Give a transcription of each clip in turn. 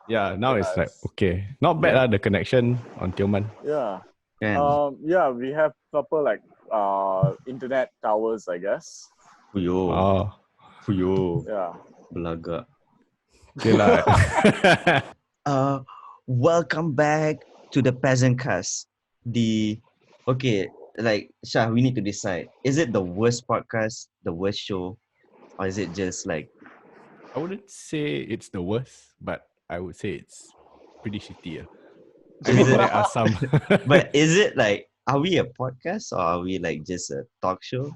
Yeah, now it's like Yes. okay. Not bad the connection on Tioman. Yeah. Kan? Yeah, we have proper like internet towers, I guess. Fuyo. Yeah. Belagak. Okay lah. Welcome back to the PeasantCast. Like Shah, we need to decide. Is it the worst podcast, the worst show, or is it just like I wouldn't say it's the worst, but I would say it's pretty shitty. I mean, there are some. but is it like, are we a podcast or are we like just a talk show?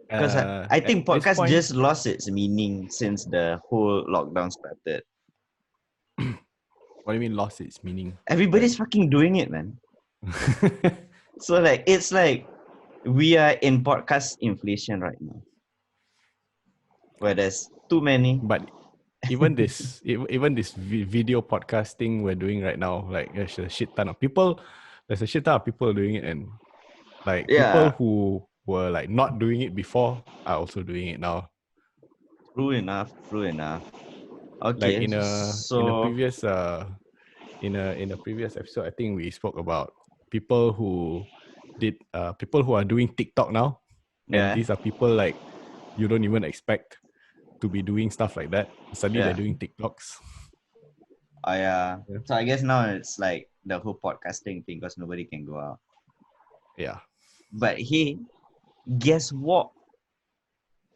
Because I think at this podcast point, just lost its meaning since the whole lockdown started. what do you mean lost its meaning? Everybody's fucking doing it, man. So like it's like we are in podcast inflation right now, where there's too many. But even this video podcasting we're doing right now, like there's a shit ton of people. There's a shit ton of people doing it, and like people who were like not doing it before are also doing it now. True enough. Like Okay, in a previous in a previous episode, I think we spoke about people who are doing TikTok now, and these are people like you don't even expect to be doing stuff like that. Suddenly they're doing TikToks. Oh yeah. So I guess now it's like the whole podcasting thing because nobody can go out. Yeah. But hey, guess what?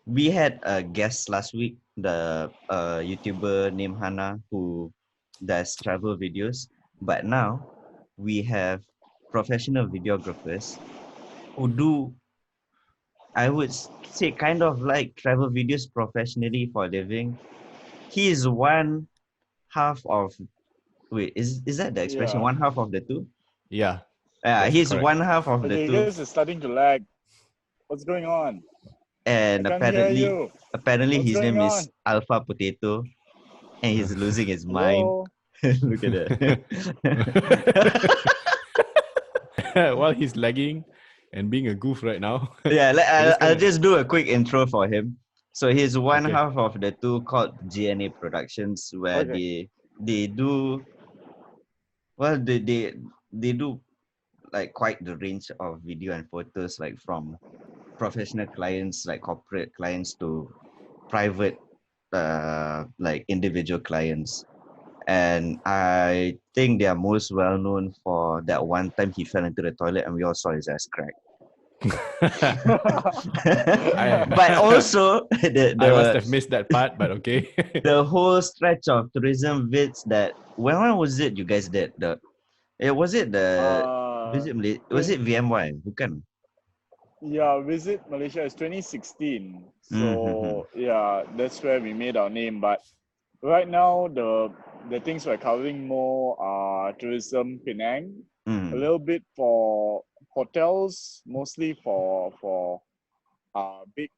We had a guest last week, the YouTuber named Hannah who does travel videos. But now we have professional videographers who do, I would say, kind of like travel videos professionally for a living. He is one half of, wait, is that the expression? Yeah. One half of the two? Yeah. Yeah, he's correct. one half of the Okay, two. you guys are starting to lag. What's going on? And I can't hear you. apparently What's his going name on? is Alpha Potato, and he's losing his mind. Hello? Look at that. While he's lagging and being a goof right now. Yeah, I'll just do a quick intro for him. So he's one Okay. half of the two called GNA Productions, where they do, well, they do like quite the range of video and photos, like from professional clients, like corporate clients, to private like individual clients. And I think they are most well known for that one time he fell into the toilet and we all saw his ass crack. But also I must have missed that part, but okay. The whole stretch of tourism vids that when was it you guys did? Was it VMY? Bukan. Yeah, Visit Malaysia is 2016. So yeah, that's where we made our name. But right now the things we're covering more are tourism, Penang, a little bit for hotels, mostly for big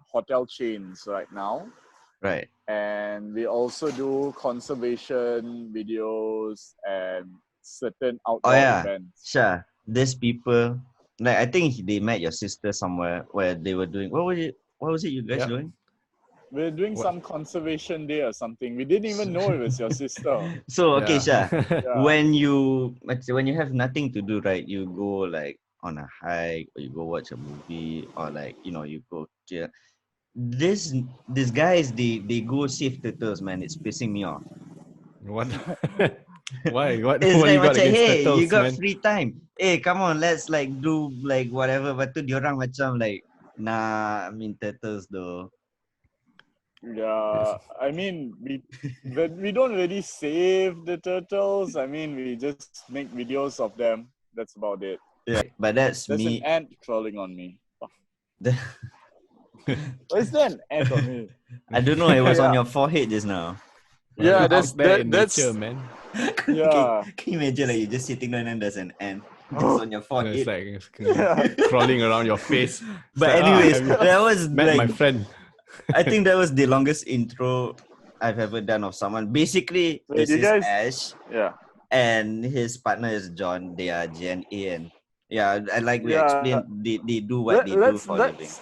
hotel chains right now. Right. And we also do conservation videos and certain outdoor events. Sure. These people, like I think they met your sister somewhere where they were doing, what was it you guys doing? We're doing some conservation day or something. We didn't even know it was your sister. So okay, Shah. When you have nothing to do, right? You go like on a hike, or you go watch a movie, or like you go to these guys. They go save turtles, man. It's pissing me off. What? Why? What? It's what like you got against hey, turtles, you got man? free time. Hey, come on, let's like do like whatever. But tu diorang macam like, nah, I mean turtles though. Yeah, I mean we don't really save the turtles. I mean we just make videos of them. That's about it. Yeah, but that's There's me. an ant crawling on me. Why is there an ant on me? I don't know. It was on your forehead just now. Yeah, that's nature, man. Yeah. Can you imagine like you're just sitting there and there's an ant just on your forehead? It's like crawling around your face. But anyways, that was met like my friend. I think that was the longest intro I've ever done of someone. Basically, this is Ash. Yeah. And his partner is John. They are GNA, and yeah, I like we explained they do what they do for a living.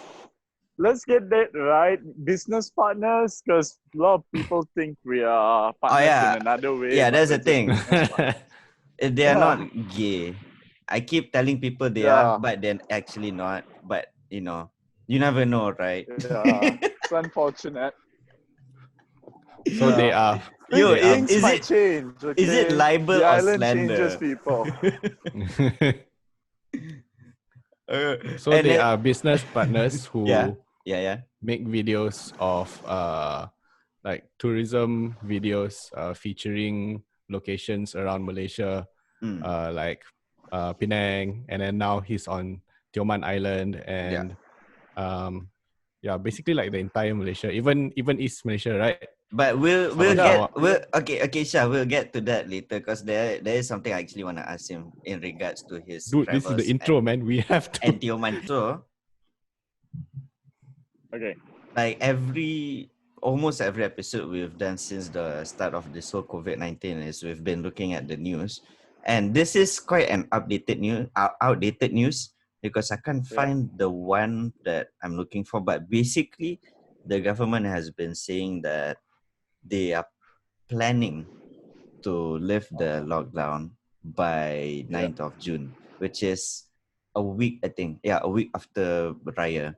let's get that right. Business partners, because a lot of people think we are partners in another way. Yeah, but that's the we're just thing. business partners. They are Yeah. not gay. I keep telling people they are, Yeah. but they're actually not. But you never know, right? Yeah. It's unfortunate. So they Yeah. are. Yo, They are. Things might change. Okay? is it libel the or island slander? changes people. So And they then, are business partners yeah, who yeah. make videos of like tourism videos featuring locations around Malaysia, Mm, like Penang, and then now he's on Tioman Island, and basically like the entire Malaysia, even East Malaysia, right? But we'll Sabah, Sarawak. okay, Shah, we'll get to that later because there is something I actually want to ask him in regards to his Dude, this is the travels intro, man. We have to. and Tioman. So, Okay. like almost every episode we've done since the start of this whole COVID-19 is we've been looking at the news, and this is quite an outdated news because I can't Yeah. find the one that I'm looking for. But basically, the government has been saying that they are planning to lift the lockdown by 9th of June, which is a week, I think. Yeah, a week after Raya.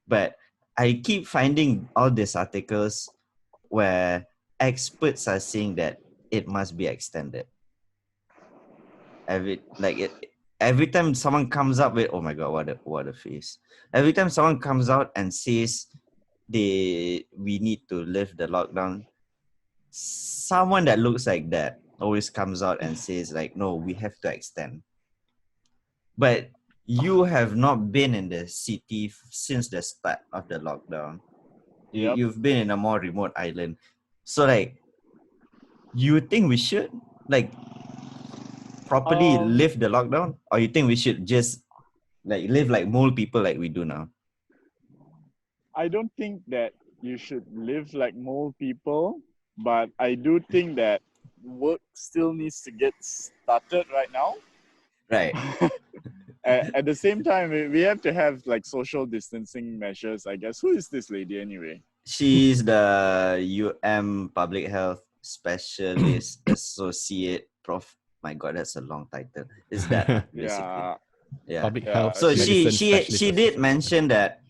But I keep finding all these articles where experts are saying that it must be extended. Every time someone comes up with, oh my god, what a face. Every time someone comes out and says we need to lift the lockdown, someone that looks like that always comes out and says like, no, we have to extend. But you have not been in the city since the start of the lockdown. Yep. You've been in a more remote island. So like, you think we should like properly lift the lockdown, or you think we should just like live like mole people like we do now? I don't think that you should live like mole people, but I do think that work still needs to get started right now. Right. At the same time, we have to have like social distancing measures, I guess. Who is this lady anyway? She's the Public Health Specialist Associate Prof. My God, that's a long title. Is that basically? Yeah. Yeah. Public Yeah, health. So she medicine specialist did association. mention that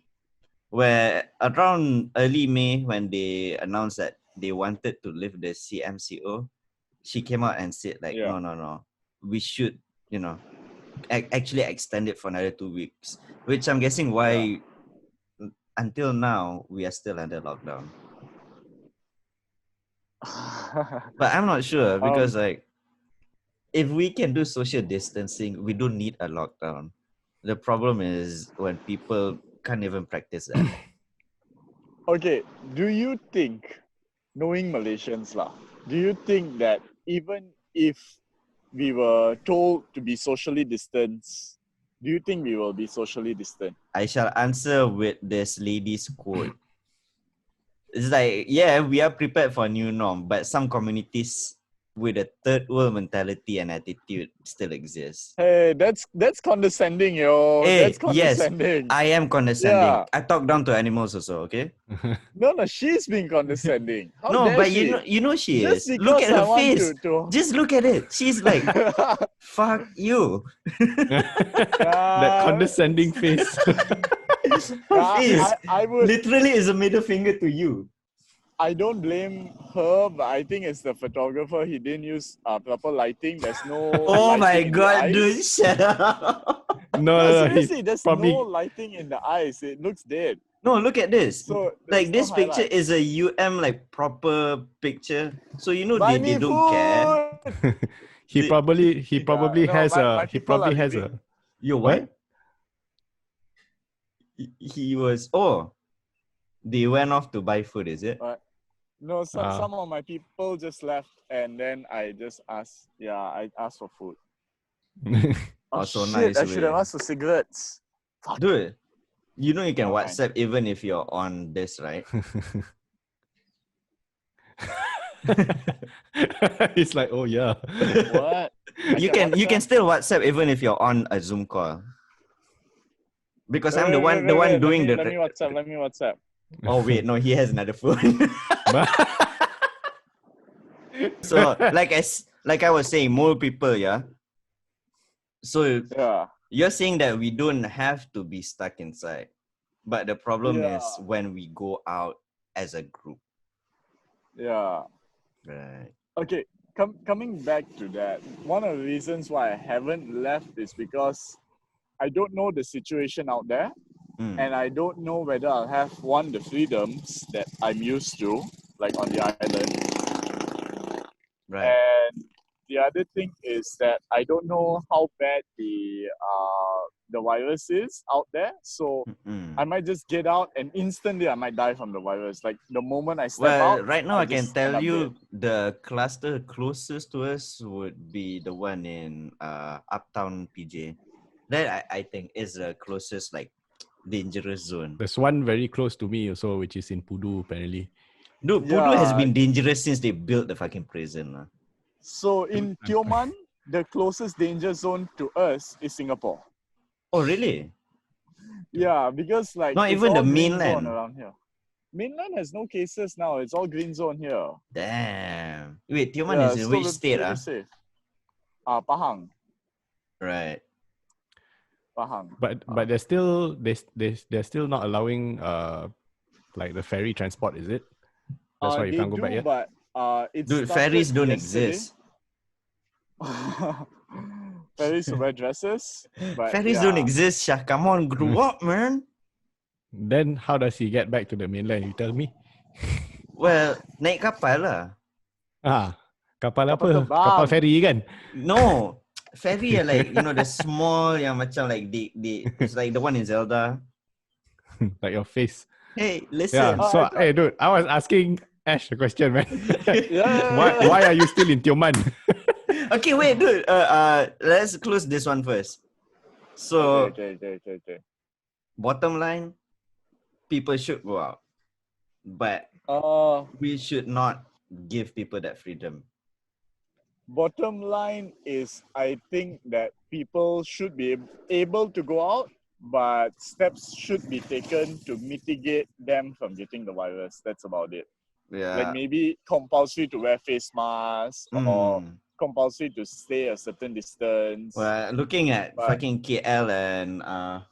where around early May when they announced that they wanted to lift the CMCO, she came out and said like, Yeah. no, we should, actually extend it for another 2 weeks, which I'm guessing why until now we are still under lockdown. But I'm not sure because like if we can do social distancing, we don't need a lockdown. The problem is when people can't even practice that. Okay, do you think, knowing Malaysians lah, do you think that even if we were told to be socially distanced, do you think we will be socially distant? I shall answer with this lady's quote. It's like, yeah, we are prepared for a new norm, but some communities with a third world mentality and attitude still exist. Hey, that's condescending, yo. Hey, That's condescending. Yes, I am condescending. Yeah. I talk down to animals also, okay? No, she's being condescending. How No, dare but she? you know she Just is. Look at because I her want face. to- Just look at it. She's like, fuck you. That condescending face. Her face I would. literally is a middle finger to you. I don't blame her, but I think it's the photographer. He didn't use proper lighting. There's no. Oh lighting my in the god, eyes. dude, shut up. No, Seriously, there's probably no lighting in the eyes. It looks dead. No, look at this. So like there's this no picture highlight. is a UM proper picture. So you know Buy they me don't care. food! he The- probably no, has my he people probably are has leaving. Yo, what? He was they went off to buy food, is it? No, some of my people just left, and then I just asked. Yeah, I asked for food. Oh, so shit! nice I should have way. asked for cigarettes. Fuck. Dude, you know you can Oh, fine. WhatsApp even if you're on this, right? He's like, oh yeah. What? You can still WhatsApp even if you're on a Zoom call. Because I'm the one doing Let me WhatsApp. Oh wait, no, he has another phone. So like I was saying, more people, yeah. So Yeah. you're saying that we don't have to be stuck inside, but the problem is Yeah. when we go out as a group. Yeah. Right. Okay. Coming back to that, one of the reasons why I haven't left is because I don't know the situation out there, and I don't know whether I'll have the freedoms that I'm used to, like on the island. Right. And the other thing is that I don't know how bad the virus is out there. So I might just get out and instantly I might die from the virus. Like the moment I step out, Right now I I can just end tell up you dead. the cluster closest to us would be the one in Uptown PJ. That I think is the closest like dangerous zone. There's one very close to me also, which is in Pudu apparently. Dude, Pudu has been dangerous since they built the fucking prison. So in Tioman, the closest danger zone to us is Singapore. Oh really? Yeah, because like Not it's even the all green zone mainland. around here. Mainland has no cases now. It's all green zone here. Damn. Wait, Tioman Yeah, is in so which we're state? pretty safe. Pahang. Right. Pahang. But they're still not allowing like the ferry transport, is it? That's why you They can't go back do, yet? but it Dude, started ferries don't yesterday. exist. Ferries wear dresses, but Ferries don't exist, Shah. Come on, grow up, man. Then how does he get back to the mainland? You tell me. Well, naik kapal lah. Kapal Kapal apa? terbang. Kapal ferry kan? No, ferry are like, you know, the small yang macam like it's like the one in Zelda. Like your face. Hey, Yeah. listen. So hey dude, I was asking Ash the question, man. Yeah. Why are you still in Tioman? Okay, wait, dude. Let's close this one first. So, Okay. bottom line, people should go out, but we should not give people that freedom. Bottom line is, I think that people should be able to go out, but steps should be taken to mitigate them from getting the virus. That's about it. Yeah. Like maybe compulsory to wear face masks or compulsory to stay a certain distance. Well, looking at fucking KL and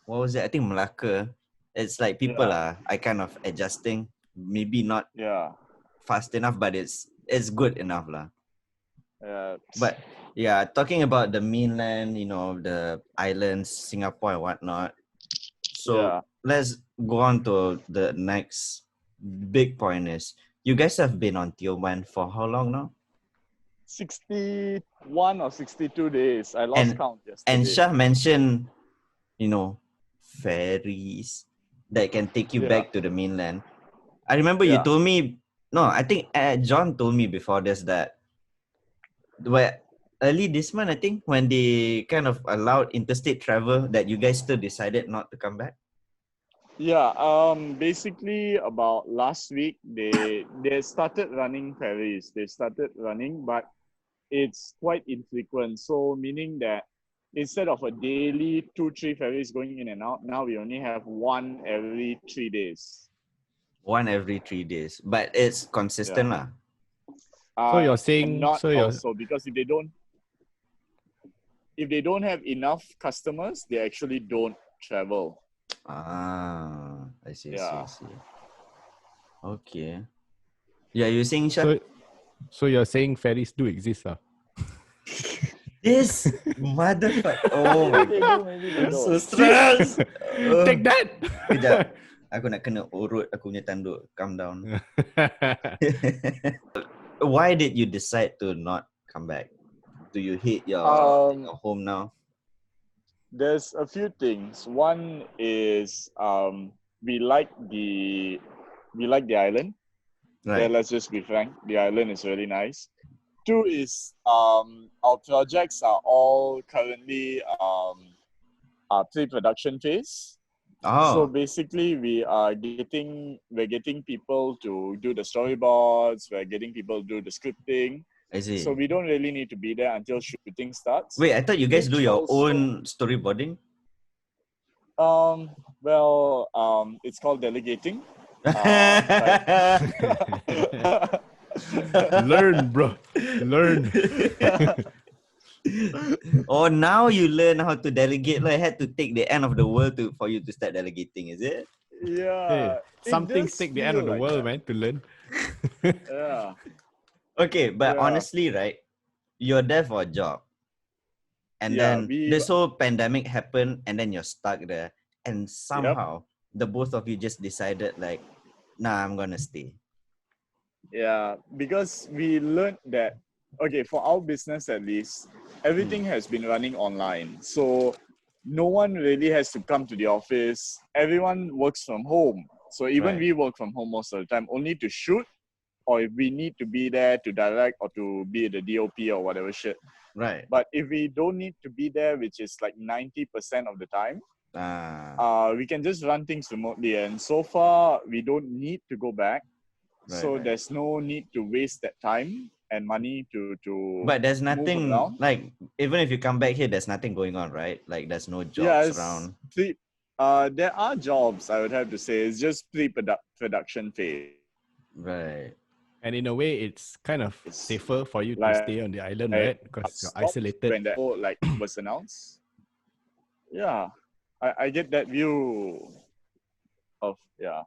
what was it? I think Malacca. It's like people are kind of adjusting. Maybe not fast enough, but it's good enough lah. But yeah, talking about the mainland, you know, the islands, Singapore and whatnot. So let's go on to the next big point is, you guys have been on Tioman for how long now? 61 or 62 days. I lost count yesterday. And Shah mentioned, you know, ferries that can take you back to the mainland. I remember you told me, no, I think John told me before this that early this month, I think, when they kind of allowed interstate travel, that you guys still decided not to come back. Yeah, basically about last week, they started running ferries. They started running, but it's quite infrequent. So meaning that instead of a daily 2-3 ferries going in and out, now we only have one every 3 days. One every 3 days, but it's consistent lah. So you're saying not also because if they don't have enough customers, they actually don't travel. I see. Okay. Yeah, you're saying, Shah? So you're saying ferries do exist, This motherfucker. Oh my god. I'm so stressed. Take that. Kejap. Aku nak kena urut aku punya tanduk. Calm down. Why did you decide to not come back? Do you hate your home now? There's a few things. One is we like the island. Right. Yeah, let's just be frank. The island is really nice. 2 is our projects are all currently pre-production phase. So basically we're getting people to do the storyboards, we're getting people to do the scripting. I see. So we don't really need to be there until shooting starts. Wait, I thought you guys do your own storyboarding? It's called delegating. Learn, bro. Learn. Oh, now you learn how to delegate. Like, I had to take the end of the world for you to start delegating, is it? Yeah. Some It things does take the end of feel the like world, that. man, to learn. Yeah. Okay, but Yeah. honestly, right, you're there for a job. And Yeah, then this whole pandemic happened, and then you're stuck there. And somehow, the both of you just decided, like, nah, I'm going to stay. Yeah, because we learned that, okay, for our business at least, everything has been running online. So no one really has to come to the office. Everyone works from home. So even Right. we work from home most of the time, only to shoot, or if we need to be there to direct or to be the DOP or whatever shit. Right. But if we don't need to be there, which is like 90% of the time, we can just run things remotely. And so far, we don't need to go back. So there's no need to waste that time and money to But there's move nothing, around. like, even if you come back here, there's nothing going on, right? Like, there's no Yeah, jobs around. there are jobs, I would have to say. It's just pre-production phase. Right. And in a way, it's kind of safer for you to Like, stay on the island, right? Because you're isolated. when that like was announced. Yeah, I get that view of, yeah.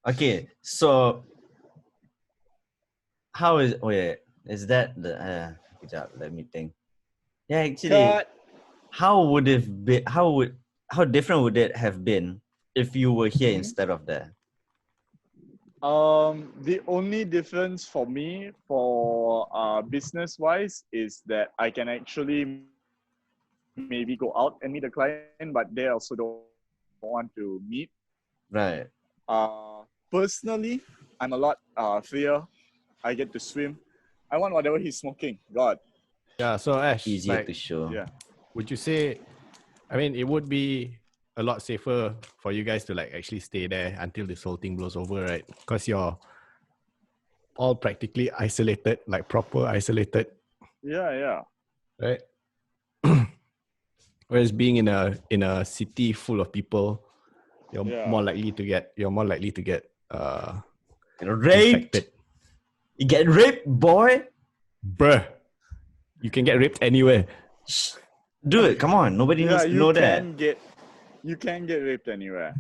Okay, so how is, is that the, good job, let me think. Yeah, actually, Cut. how different would it have been if you were here instead of there? The only difference for me for business wise is that I can actually maybe go out and meet a client, but they also don't want to meet. Right. Personally, I'm a lot freer. I get to swim. I want whatever he's smoking. God. Yeah, so Ash, Easier like, to show. Yeah. would you say, I mean, it would be a lot safer for you guys to like actually stay there until this whole thing blows over, right? Because you're all practically isolated, like proper isolated, Yeah. right? Whereas being in a city full of people, you're more likely to get Raped. infected. You get raped, boy. Bruh, you can get raped anywhere. Dude, come on. Nobody needs to know that. You can get raped anywhere.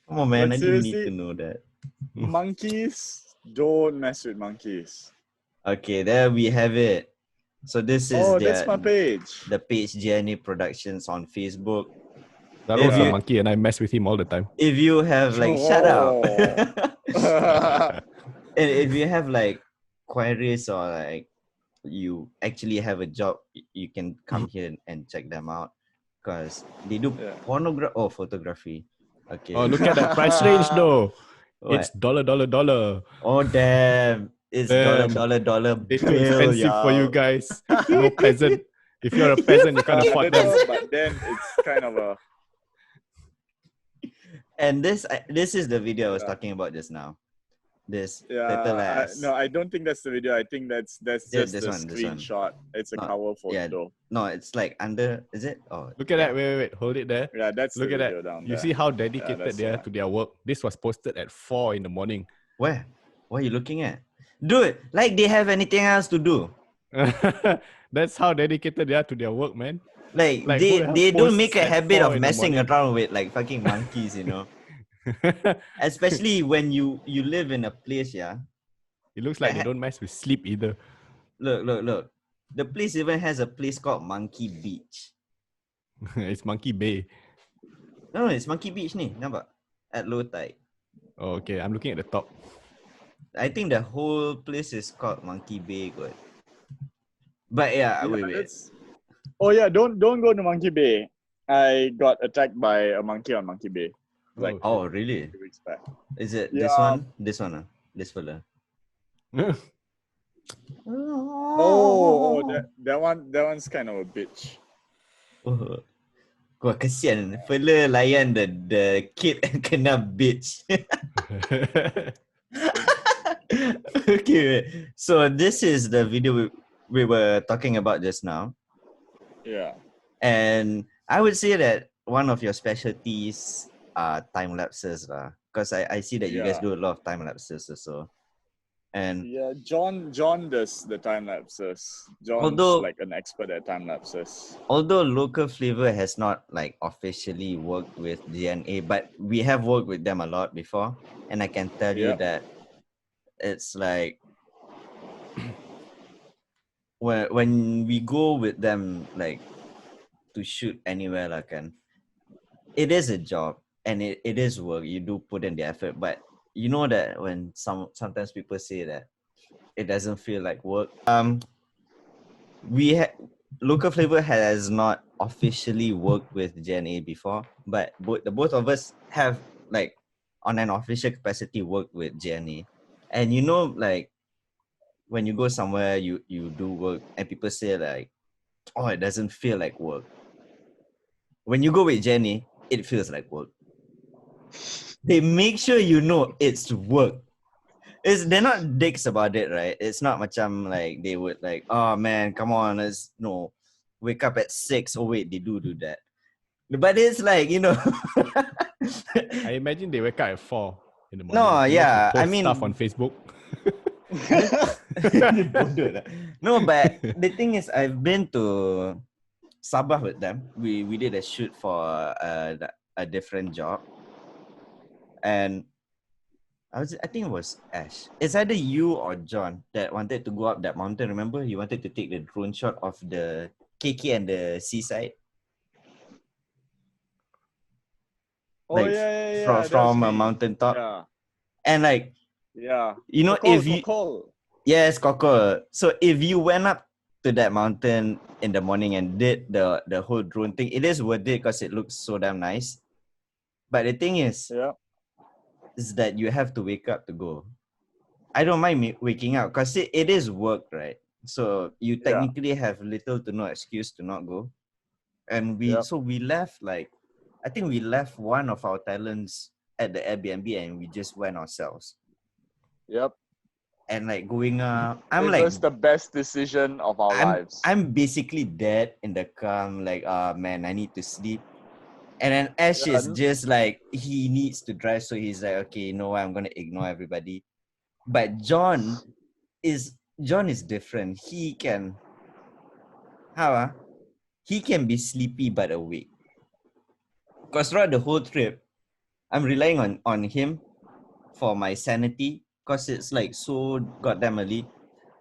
Come on, man. But I didn't need seriously, to know that. monkeys, don't mess with monkeys. Okay, there we have it. So this is that's my page. the page JNA Productions on Facebook. Daro's a monkey and I mess with him all the time. If you have like, shut up. And if you have like queries or like you actually have a job, you can come here and check them out because they do photography. Okay. Oh, look at that price range though. What? It's $. Oh damn. It's Damn. $. It's too expensive for you guys. No peasant. If you're a peasant, you can't afford them. But then it's kind of a. And this is the video I was talking about just now. This little ass. No, I don't think that's the video. I think that's just the screenshot. It's a cover photo. Yeah, no, it's like under. Is it? Oh, look at that. Wait. Hold it there. Yeah, that's look the at video that. down You there. see how dedicated they are to their work. This was posted at 4 a.m. Where? What are you looking at? Dude, like they have anything else to do. That's how dedicated they are to their work, man. Like they don't make a habit of messing around with like fucking monkeys, you know. Especially when you live in a place, yeah. It looks like they don't mess with sleep either. Look. The place even has a place called Monkey Beach. It's Monkey Bay. No, it's Monkey Beach ni, nampak? At low tide. Oh, okay. I'm looking at the top. I think the whole place is called Monkey Bay, good. But yeah, wait. Oh yeah, don't go to Monkey Bay. I got attacked by a monkey on Monkey Bay. Like, oh really? 2 weeks back. Is it this one? This one, this fella. That one's kind of a bitch. Oh. Wah, kesian. Fella layan the kid kena bitch. Okay, so this is the video we were talking about just now. Yeah. And I would say that one of your specialties are time lapses, because I see that you guys do a lot of time lapses also. And yeah, John does the time lapses. John's Although- like an expert at time lapses. although Local Flavor has not like officially worked with GNA, but we have worked with them a lot before, and I can tell you Yep. that it's like when we go with them like to shoot anywhere like it is a job and it is work. You do put in the effort, but you know that when sometimes people say that it doesn't feel like work. Local Flavor has not officially worked with GNA before, but both of us have like on an official capacity worked with GNA. And you know, like when you go somewhere, you do work and people say like, oh, it doesn't feel like work. When you go with GNA, it feels like work. They make sure you know it's work. They're not dicks about it, right? It's not macam like they would like, oh man, come on, let's wake up at 6. Oh wait, they do that. But it's like, you know. I imagine they wake up at 4 in the morning. No, yeah, To post I mean stuff on Facebook. No, but the thing is, I've been to Sabah with them. We did a shoot for a different job, and I think it was Ash. It's either you or John that wanted to go up that mountain. Remember, you wanted to take the drone shot of the KK and the seaside. Oh Like yeah. from a mountaintop. Yeah. And like, Yeah. you know, if you Kokol. yes, Coco. So if you went up to that mountain in the morning and did the whole drone thing, it is worth it because it looks so damn nice. But the thing is that you have to wake up to go. I don't mind waking up because it is work, right? So you technically have little to no excuse to not go. And we left like, I think we left one of our talents at the Airbnb and we just went ourselves. Yep. And like going up, it was the best decision of our lives. I'm basically dead in the car. I'm like, man, I need to sleep. And then Ash is just like, he needs to drive. So he's like, okay, you know what? I'm going to ignore everybody. But John is different. He can, he can be sleepy but awake. Because throughout the whole trip, I'm relying on him for my sanity. Because it's like so goddamn early.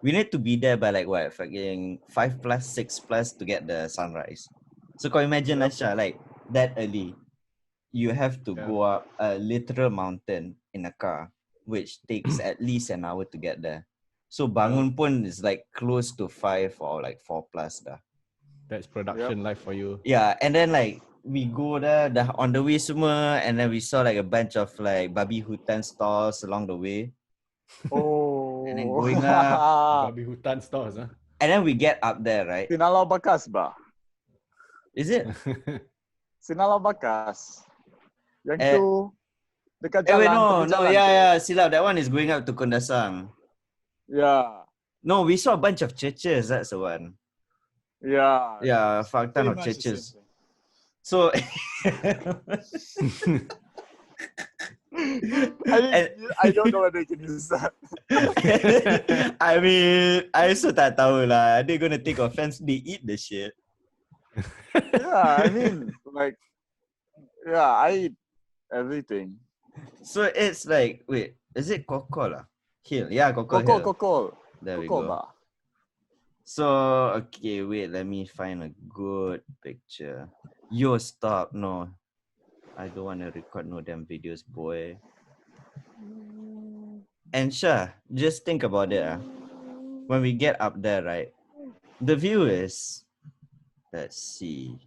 We need to be there by like what, fucking 5+, 6+ to get the sunrise. So can you imagine, Asha, like that early, you have to go up a literal mountain in a car, which takes at least an hour to get there. So bangun pun is like close to 5 or like 4+ dah. That's production life for you. Yeah, and then like we go there on the way semua, and then we saw like a bunch of like babi hutan stalls along the way. Oh. And then going up. Babi hutan stores, huh? And then we get up there, right? Sinala Bakas, ba? Is it? Sinala Bakas. Yang tu dekat jalan. Wait, no, yeah, silap. That one is going up to Kundasang. Yeah. No, we saw a bunch of churches. That's the one. Yeah. Yeah, fuck ton of churches. So I don't know whether you can use that. I mean, I also tak tahu lah. Are they gonna take offense? They eat the shit. Yeah, I mean, like, yeah, I eat everything. So it's like, wait, is it Kokol? Hill? Yeah, Kokol Hill. Kokol. There we Kokol go. ba? So, okay, wait, let me find a good picture. Yo, stop. No. I don't want to record no damn videos, boy. And sure, just think about it. When we get up there, right? The view is, let's see.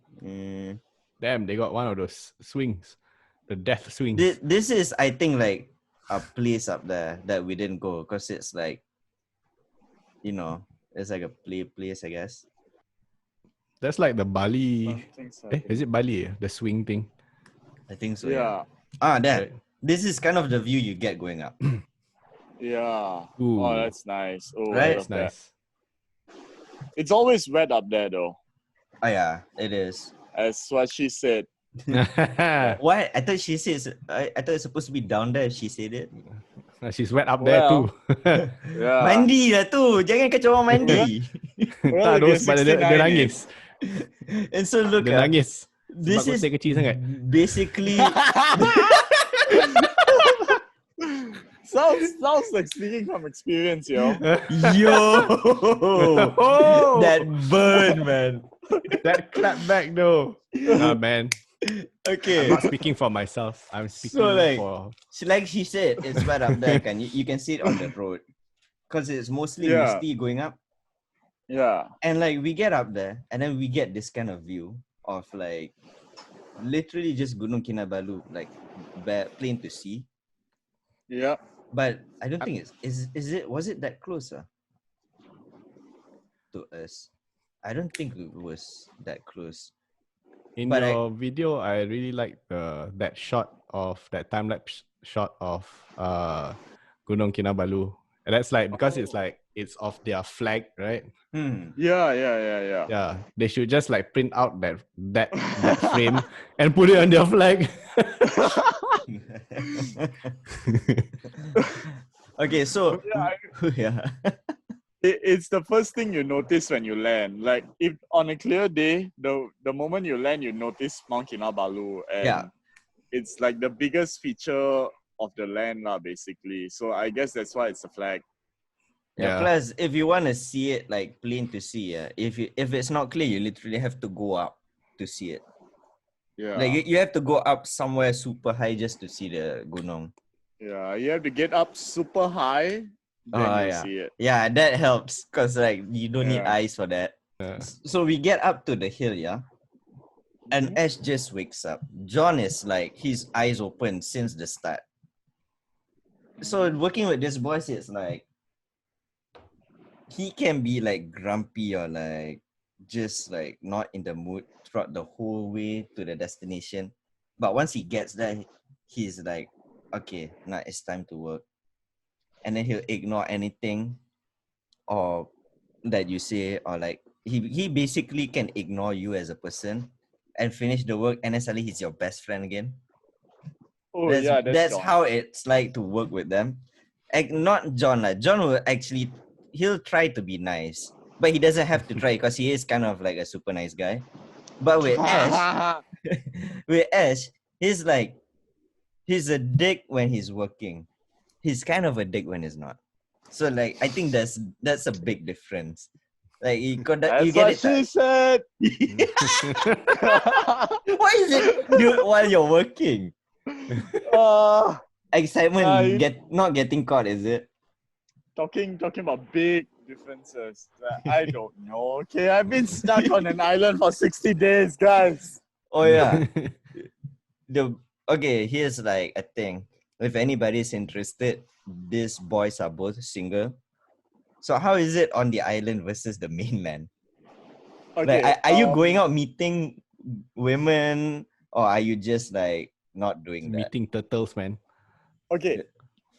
Damn, they got one of those swings. The death swings. This is, I think, like a place up there that we didn't go because it's like, you know, it's like a place, I guess. That's like the Bali. So. Is it Bali? The swing thing? I think so. Yeah. There. Right. This is kind of the view you get going up. Yeah. Ooh. Oh, that's nice. Oh, right? That's nice. It's always wet up there, though. Oh yeah, it is. As what she said. What? I thought she says. I thought it's supposed to be down there. She said it. She's wet up there too. Yeah. Mandi lah tu. Jangan kacau orang mandi. Well, Tak if you're dos, pada dia 69 nangis. And so look, Dia nangis. this Sebab is kotak kecil sangat. basically sounds like speaking from experience, yo. yo Oh! that burn, man. That clap back though. Nah, man. Okay, I'm not speaking for myself. I'm speaking like- for... so like she said, it's right up there. You can see it on the road because it's mostly Yeah. misty going up. Yeah. And like we get up there and then we get this kind of view of like literally just Gunung Kinabalu, like plain to see. Yeah. But I don't think was it that close to us? I don't think it was that close. In But your video, I really like that shot of that time lapse shot of Gunung Kinabalu. And that's like because it's like it's of their flag, right? Yeah. Yeah, they should just like print out that frame and put it on their flag. Okay, so yeah. It's the first thing you notice when you land. Like if on a clear day, the moment you land, you notice Mount Kinabalu, and Yeah. it's like the biggest feature of the land, basically. So I guess that's why it's a flag. Yeah. Yeah. Plus, if you want to see it like plain to see, if it's not clear, you literally have to go up to see it. Yeah. Like you have to go up somewhere super high just to see the gunung. Yeah, you have to get up super high, then Oh, you yeah. see it. Yeah, that helps because like you don't need Yeah. eyes for that. Yeah. So we get up to the hill, yeah. And Ash just wakes up. John is like his eyes open since the start. So working with this boys, it's like he can be like grumpy or like just like not in the mood throughout the whole way to the destination. But once he gets there, he's like, okay, now it's time to work. And then he'll ignore anything or that you say, or like he basically can ignore you as a person and finish the work, and then suddenly he's your best friend again. Oh, That's that's John. how it's like to work with them. Not John. John will actually, he'll try to be nice, but he doesn't have to try because he is kind of like a super nice guy. But with Ash, he's like, he's a dick when he's working. He's kind of a dick when he's not. So like, I think that's a big difference. Like you That's get what it. she said. Why is it dude while you're working? Excitement not getting caught, is it? Talking about big differences. I don't know. Okay, I've been stuck on an island for 60 days, guys. Oh yeah. Okay, here's like a thing. If anybody's interested, these boys are both single. So how is it on the island versus the mainland? Okay, Like, are you going out meeting women, or are you just like not doing that? Meeting turtles, man. Okay,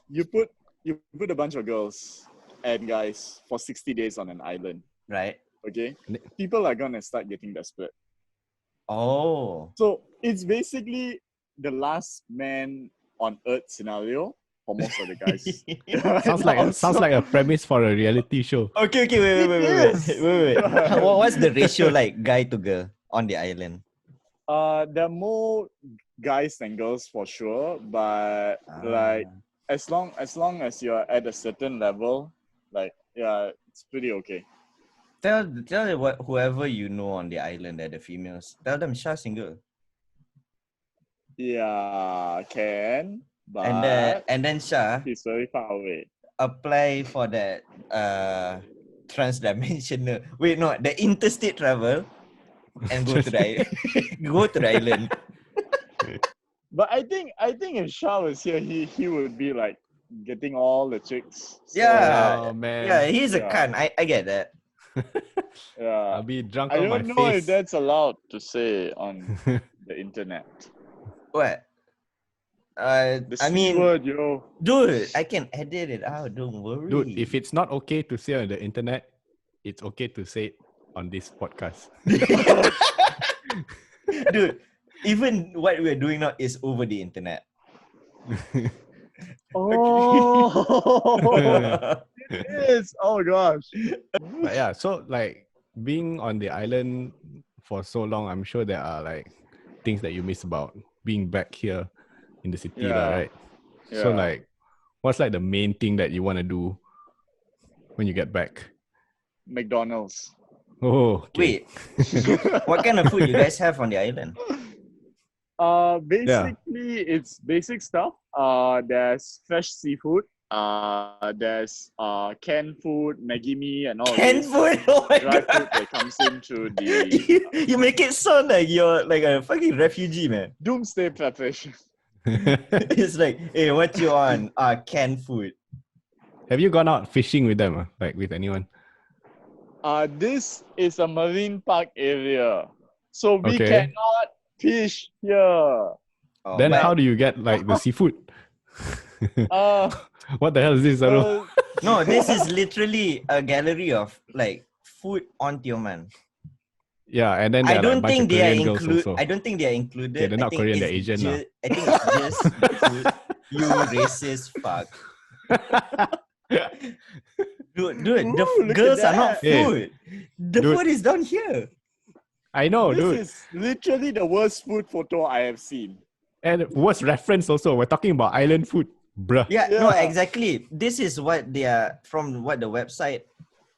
you put a bunch of girls and guys for 60 days on an island. Right? Okay, people are gonna start getting desperate. Oh. So it's basically the last man on Earth scenario for most of the guys. Sounds like a premise for a reality show. Okay, wait. What's the ratio like guy to girl on the island? There are more guys than girls for sure, but like as long as you're at a certain level, like yeah, it's pretty okay. Tell whoever you know on the island that the females, tell them Shah single. Yeah, can, but And then Shah he's very far away. apply for that transdimensional. Wait, no, the interstate travel and go to the island. But I think if Shah was here, he would be like getting all the chicks. So, Yeah. Oh man. Yeah, he's a Yeah. cunt. I get that. yeah. I'll be drunk I on my don't know if face. that's allowed to say on the internet. What? The I C mean, word, yo. dude, I can edit it out. Don't worry. Dude, if it's not okay to say on the internet, it's okay to say it on this podcast. Dude, Even what we're doing now is over the internet. Oh, it is. Oh gosh. But yeah, so like being on the island for so long, I'm sure there are like things that you miss about being back here in the city, lah, Yeah. right? So Yeah. like, what's like the main thing that you want to do when you get back? McDonald's. Oh, okay. Wait, what kind of food you guys have on the island? Basically, it's basic stuff. There's fresh seafood. There's canned food, Maggi mee, and all Canned this food? Oh my dry god. food that comes into the You make it sound like you're like a fucking refugee, man. doomsday preparation. It's like, hey, what you on? Canned food. Have you gone out fishing with them, like with anyone? This is a marine park area, so we Okay. cannot fish here. Oh, Then but how do you get like the seafood? Uh, What the hell is this, Arul? well, no, this is literally a gallery of like food on Tioman. Yeah, and then there I are like a don't bunch think of they are Korean girls included. also. I don't think they are included. Okay, they're not I think Korean, they're it's Asian lah. I think it's just food. You racist fuck. Dude, Ooh, the look at girls are not that. Hey, food. The dude. food is down here. I know, this dude. is literally the worst food photo I have seen. And worst reference also. We're talking about island food, bruh. Yeah, no, Yeah. exactly. This is what they are from. What the website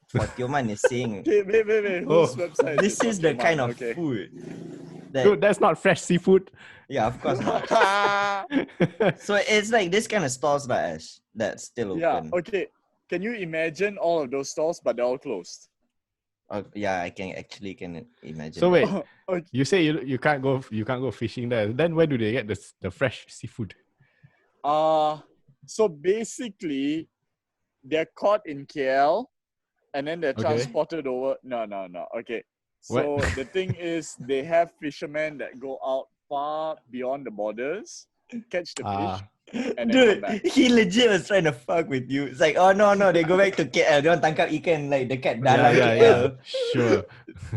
for Tioman is saying. Okay, wait. Oh, Whose website? This is the kind of food. That, Dude, that's not fresh seafood. yeah, of course not. So it's like this kind of stalls like Ash, that's still Yeah. open. Okay. Can you imagine all of those stores, but they're all closed? Yeah, I can imagine. So wait, Okay. you say you can't go fishing there. Then where do they get the fresh seafood? So basically, they're caught in KL, and then they're Okay. transported over. No. Okay. So What? the thing is, they have fishermen that go out far beyond the borders, catch the fish, and then come Dude, back. he legit was trying to fuck with you. It's like, oh no, they go back to KL. They want tangkap ikan like dekat dalam KL. Yeah. Sure.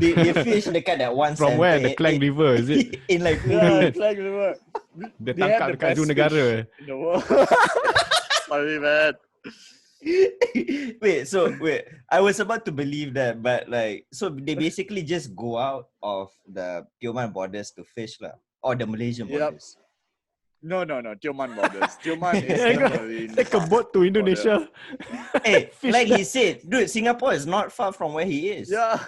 They fish dekat that one From center where? The Klang River, is it? in like Yeah, Pudu. Flag River. Dia They have tangkap the dekat best dua negara. fish in the world. Sorry, man. Wait. I was about to believe that, but like, so they basically just go out of the Tioman borders to fish lah, or the Malaysian Yep. borders. No. Tioman borders. Tioman is Yeah, the go- marine Take a park boat to Indonesia. Hey, Fish like lah. he said, dude, Singapore is not far from where he is. Yeah.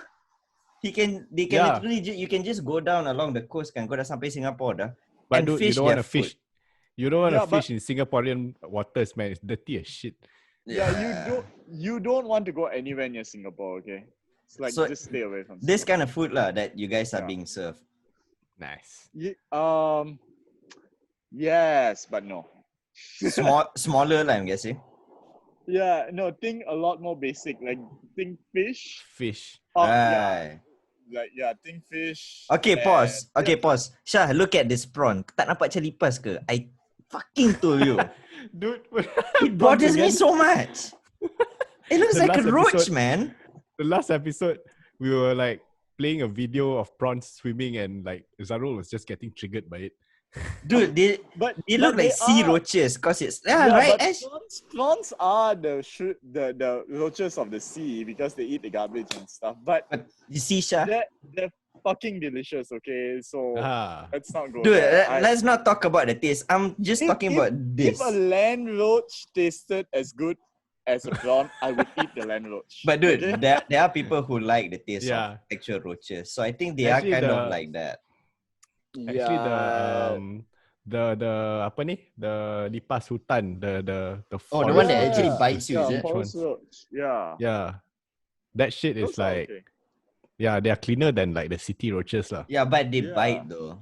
They can Yeah. literally, you can just go down along the coast kan, kau dah sampai Singapore dah, But and dude, you fish don't their want to food. fish. You don't want to Yeah, but- fish in Singaporean waters, man. It's dirty as shit. Yeah, you don't want to go anywhere near Singapore, okay? It's like So, just stay away from This Singapore. kind of food lah that you guys are Yeah. being served. Nice. Yes, but no. Smaller lah, I'm guessing. Yeah, no, think a lot more basic. Like think fish. Fish. Yeah. Aye. Think fish. Okay, and- pause. Okay, pause. Shah, look at this prawn. Tak nampak macam lipas ke? I fucking told you. Dude, It bothers me again. so much. It looks The like a last roach, episode- man. the last episode, we were like playing a video of prawns swimming and like Zarul was just getting triggered by it. Dude, they But look like sea are- roaches cause it's Yeah, right, but Ash? prawns are the roaches of the sea because they eat the garbage and stuff. But But you see, Shah. they're fucking delicious. Okay, so let's not go Dude, there. let's not talk about the taste. I'm just talking about this. If a land roach tasted as good as a prawn, I would eat the land roach. But dude, okay? there are people who like the taste Yeah. of actual roaches. So I think they Actually, are kind of the- like that. Actually, the apa ni? The lipas hutan, the Oh, the one that Yeah. actually bites you, is it? forest roach. Yeah. Yeah, that shit is Those are like okay. yeah, they are cleaner than like the city roaches lah. Yeah, but they Yeah. bite though.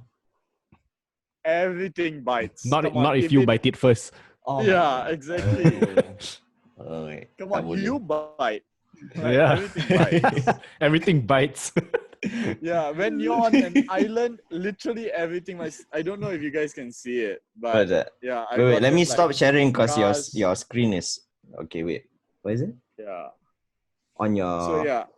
Everything bites. Not Come on, not if you bite it first. Oh, Yeah, exactly. Oh, wait. Come Tak on, boleh. you bite. Right? Yeah, Everything bites. everything bites. Yeah, when you're on an island, literally everything. I don't know if you guys can see it, But but yeah. I wait, got let me like, stop sharing because scars. your screen is okay. Wait, what is it Yeah. on your? So yeah,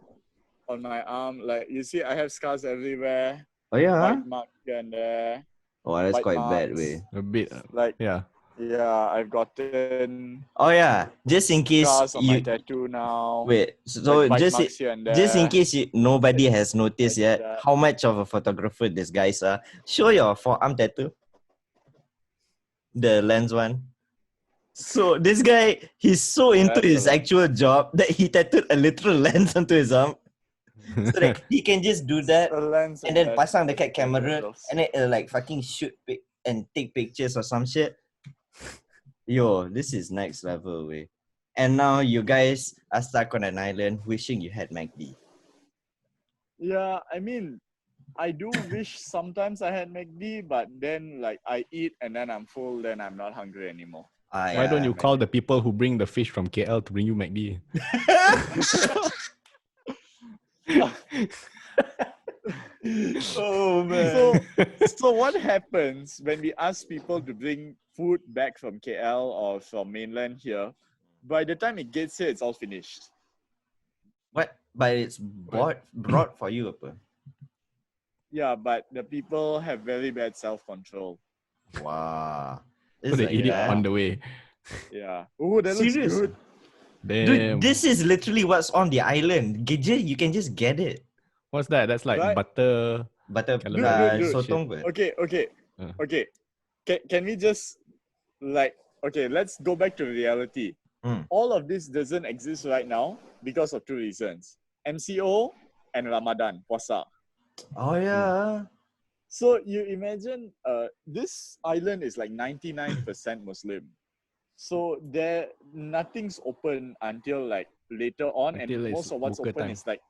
on my arm, like you see, I have scars everywhere. Oh yeah. Bite mark here and there. Oh, that's bite quite bad, marks. way. A bit. Like, Yeah. yeah, I've gotten Oh yeah, just in case scars on my you tattoo now. wait. So Like bite marks here and just in there. case nobody has noticed Like yet, that. how much of a photographer this guys are. Show your forearm tattoo, the lens one. So this guy, he's so into That's his a actual job that he tattooed a literal lens onto his arm, so that he can just do that lens and then that- pasang dekat and camera tattles. and then like fucking shoot and take pictures or some shit. Yo, this is next level, way. And now you guys are stuck on an island wishing you had MacD. Yeah, I mean, I do wish sometimes I had McD, but then like I eat and then I'm full, then I'm not hungry anymore. Why don't you call the people who bring the fish from KL to bring you McD? Oh man. So what happens when we ask people to bring food back from KL or from mainland here? By the time it gets here, it's all finished. What? But it's brought for you, apa? Yeah, but the people have very bad self-control. Wow. So It's they like eat it that. on the way. Yeah. Oh, that looks Serious? good. Damn. Dude, this is literally what's on the island. You can just get it. What's that? That's like Right. butter. Butter Calamari. Dude. sotong, but Okay. Okay. Can we just like let's go back to reality. All of this doesn't exist right now because of two reasons. MCO and Ramadan, puasa. oh yeah. So you imagine this island is like 99% Muslim. So there nothing's open until like later on, Until and it's most of what's buka open time. is like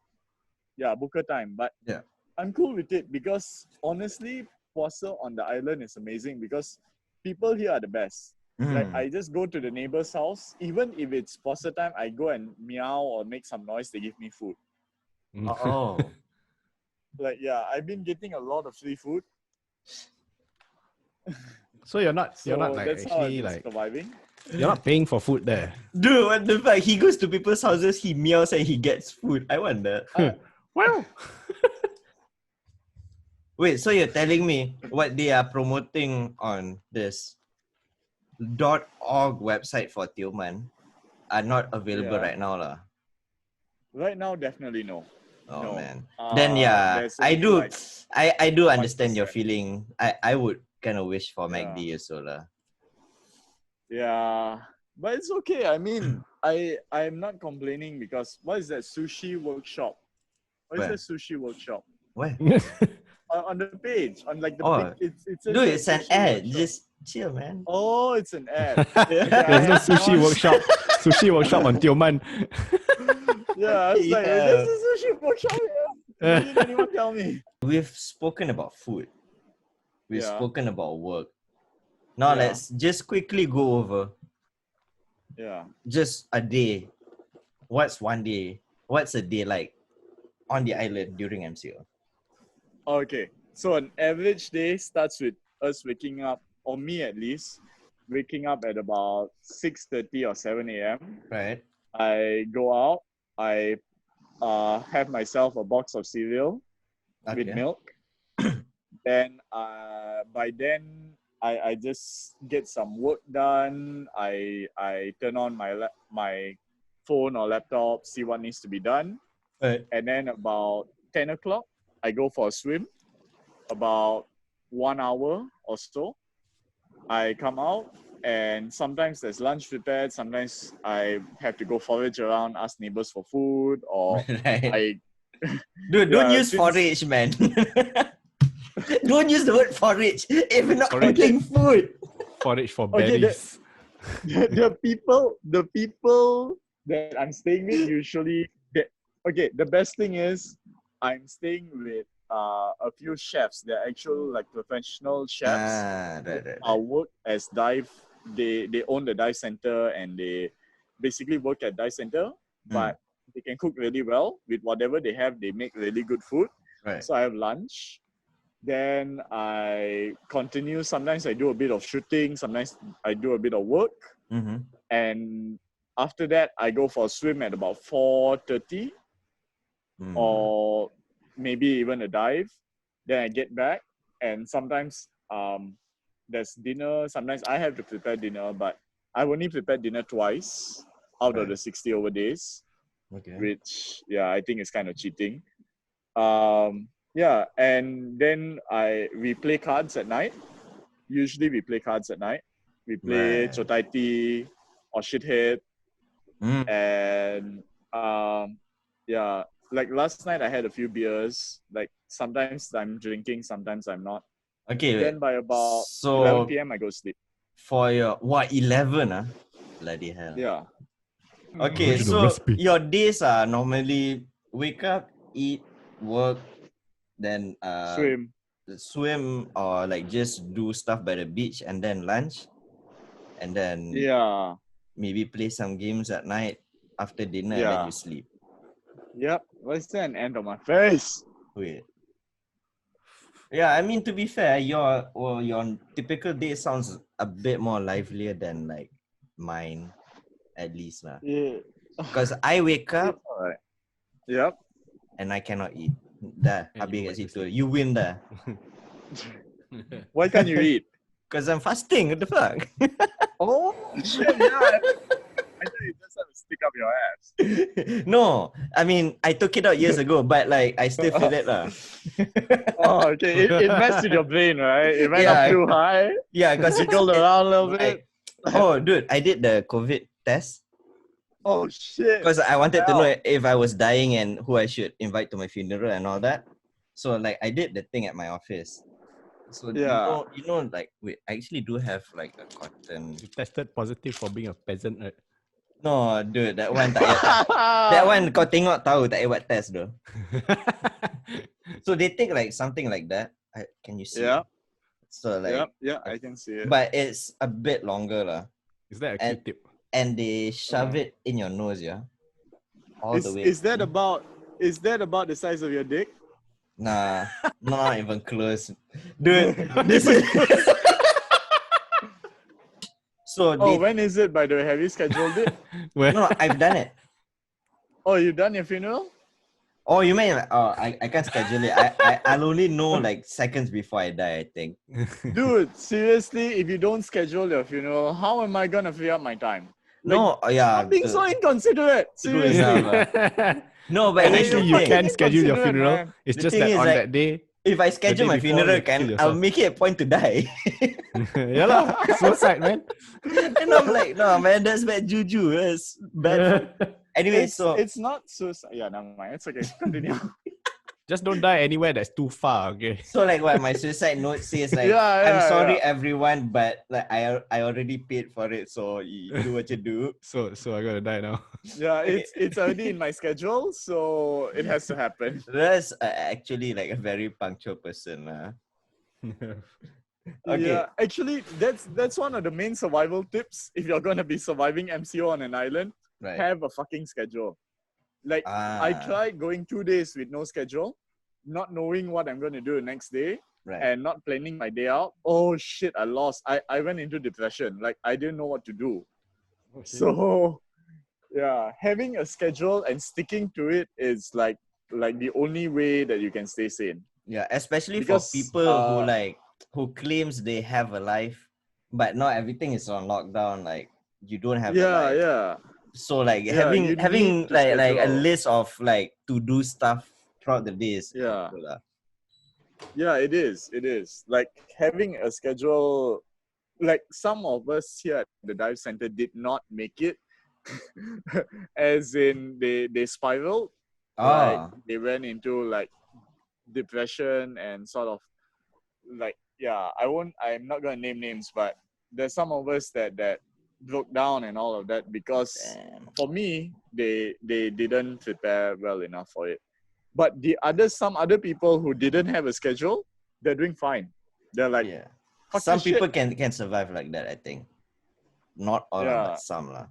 buka time. But Yeah. I'm cool with it because honestly, puasa on the island is amazing because people here are the best. Like I just go to the neighbor's house, even if it's puasa time, I go and meow or make some noise, they give me food. Oh. Like I've been getting a lot of free food. So you're not So like that's how I've actually been like surviving. you're not paying for food there. Dude, what the fuck? He goes to people's houses, he meows and he gets food. I wonder. Wow. Wait, so you're telling me what they are promoting on this .org website for Tioman are not available right now, lah? Right now, definitely no. Oh No. man. Then yeah, there's I only, do like, I do understand your 5%. feeling. I would kind of wish for Yeah. MacD also, lah. Yeah, but it's okay. I mean, I'm not complaining because what is that sushi workshop? What is Where? that sushi workshop? Where? On the page, on like the Oh, page, it's dude, it's an ad. Just chill, man. Oh, it's an ad. There's no sushi not- workshop. Sushi workshop on Tioman. Yeah, I was like, Yeah. there's a sushi workshop here. Why didn't anyone tell me? We've spoken about food. We've Yeah. spoken about work. Now Yeah. let's just quickly go over Yeah. just a day. What's one day? What's a day like on the island during MCO? Okay, so an average day starts with us waking up, or me at least, waking up at about 6:30 or 7 a.m. Right. I go out, I have myself a box of cereal with milk. Then by then I just get some work done. I turn on my phone or laptop, see what needs to be done. Right. And then about 10 o'clock, I go for a swim. About 1 hour or so, I come out, and sometimes there's lunch prepared. Sometimes I have to go forage around, ask neighbors for food, or Right. I Dude, don't Yeah, use since- forage, man. Don't use the word forage if you're not Forage. cooking food. Forage for Okay, berries. the people that I'm staying with usually the best thing is I'm staying with a few chefs. They're actual like professional chefs. Right. Work as dive. They own the dive center and they basically work at dive center, but they can cook really well with whatever they have. They make really good food. Right. So I have lunch. Then I continue. Sometimes I do a bit of shooting. Sometimes I do a bit of work. Mm-hmm. And after that, I go for a swim at about 4:30 or maybe even a dive. Then I get back. And sometimes there's dinner. Sometimes I have to prepare dinner, but I've only prepared dinner twice out of Right. the 60 over days, Okay. which I think is kind of cheating. And then we play cards at night. Usually we play cards at night. We play Right. Chotaiti or Shithead, Mm. and like last night I had a few beers. Like sometimes I'm drinking, sometimes I'm not. Okay, wait. Then by about So 11 p.m. I go sleep. for your 11 ah? Bloody hell. Yeah. Okay, Original so recipe. your days are normally wake up, eat, work, then swim or like just do stuff by the beach and then lunch, and then Yeah. maybe play some games at night after dinner and then Yeah. you sleep. Yep. Why is there an end on my face? Wait. Yeah, I mean to be fair, your typical day sounds a bit more livelier than like mine, at least lah. Yeah. Because I wake up It's alright. Yep. and I cannot eat. Dah, And habis you kat went to situ. sleep. You win dah. Why can't you eat? Because I'm fasting. What the fuck? Oh shit! Yeah. I thought you just have to stick up your ass. No, I mean I took it out years ago, but like I still feel it lah. Oh, okay. It messed with your brain, right? It went up Yeah. too high. Yeah, because Jiggled around a little bit. oh, dude, I did the COVID test Oh shit! because I wanted to know Wow. if I was dying and who I should invite to my funeral and all that. So like I did the thing at my office. So Yeah. you know, like wait, I actually do have like a cotton. You tested positive for being a peasant, right? No, dude, that one tak payah. That one kau tengok tahu tak payah buat test though. So they take like something like that. Can you see? Yeah. So like, Yeah. I can see it. but it's a bit longer lah. Is that a And- Q-tip? And they shove it in your nose, yeah. All the way. Is that about the size of your dick? Nah, not even close, dude. This is. So Oh, they, when is it? By the way, have you scheduled it? Where? no, I've done it. Oh, you done your funeral? Oh, you mean like, oh, I can't schedule it. I'll only know like seconds before I die, I think. Dude, seriously, if you don't schedule your funeral, how am I gonna free up my time? No, yeah. I'm being so inconsiderate. True Seriously. enough. No, but And here's the actually, you thing. can schedule your Inconsiderate, funeral. man. It's The just thing that is, on like, that day, If I schedule day my before, funeral, you kill I'll yourself. make it a point to die. yeah lah, suicide, man. And I'm like, no, man, that's bad juju. That's bad. Anyway, It's not suicide. Yeah, never mind. It's okay. Continue. Just don't die anywhere that's too far, okay? so like what my suicide note says, like, Yeah, I'm sorry yeah. everyone, but like I already paid for it, so you do what you do. So I gotta die now. Yeah, it's already in my schedule, so it has to happen. That's actually like a very punctual person. Okay. Yeah, actually, that's one of the main survival tips. If you're gonna be surviving MCO on an island, Right. have a fucking schedule. Like I tried going 2 days with no schedule, not knowing what I'm gonna do the next day, Right. and not planning my day out. Oh shit, I lost. I went into depression. Like I didn't know what to do. So yeah, having a schedule and sticking to it is like the only way that you can stay sane. Yeah, especially Because, for people who claims they have a life, but not everything is on lockdown. Like you don't have a life. Yeah. So like Yeah, having you having need to like a schedule. list of like to do stuff throughout the days. Yeah. Yeah, it is. It is. Like having a schedule, like some of us here at the dive center did not make it. As in they spiraled. Like they went into like depression and sort of like I'm not gonna name names, but there's some of us that broke down and all of that because for me they didn't prepare well enough for it. But some other people who didn't have a schedule, they're doing fine. They're like, yeah. fuck Some this shit. people can survive like that, I think. Not all, Yeah. but some lah.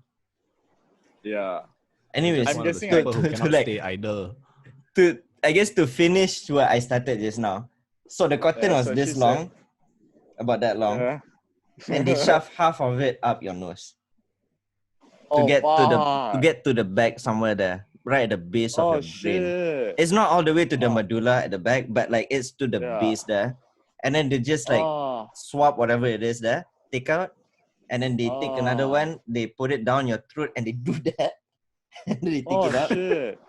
Yeah. Anyways, I'm One of those guessing people who cannot like, stay idle. I guess to finish what I started just now. So the cotton Yeah, was so this she long, about that long, Yeah. and they shove half of it up your nose Oh, to get to the back somewhere there, right at the base of oh your brain. shit. It's not all the way to the Oh. medulla at the back, but like it's to the Yeah. base there. and then they just like Oh, swap whatever it is there, take out, and then they take another oh, one, they put it down your throat, and they do that, and then they take oh it out, shit.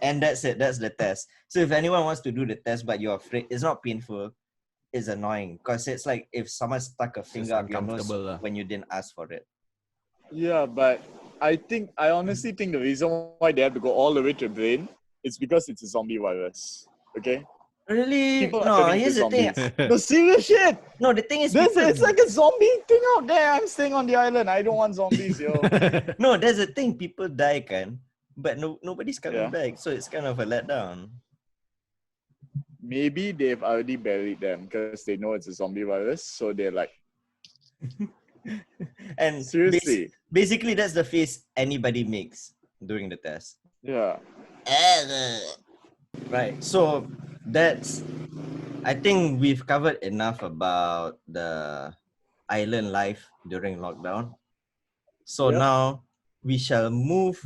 and that's it. That's the test. So if anyone wants to do the test, but you're afraid, it's not painful. It's annoying because it's like if someone stuck a It's finger up your nose uncomfortable lah. when you didn't ask for it. Yeah, but I honestly think the reason why they have to go all the way to the brain is because it's a zombie virus. Okay? Really? People are No, turning here's into the thing. zombies. No, serious shit. No, the thing is, This people. it's like a zombie thing out there. I'm staying on the island. I don't want zombies, yo. No, that's the thing. People die, can, but nobody's coming Yeah. back, so it's kind of a letdown. Maybe they've already buried them because they know it's a zombie virus. So they're like, And seriously. basically, that's the face anybody makes during the test. Yeah. Right. So that's. I think we've covered enough about the island life during lockdown. So Yep. now we shall move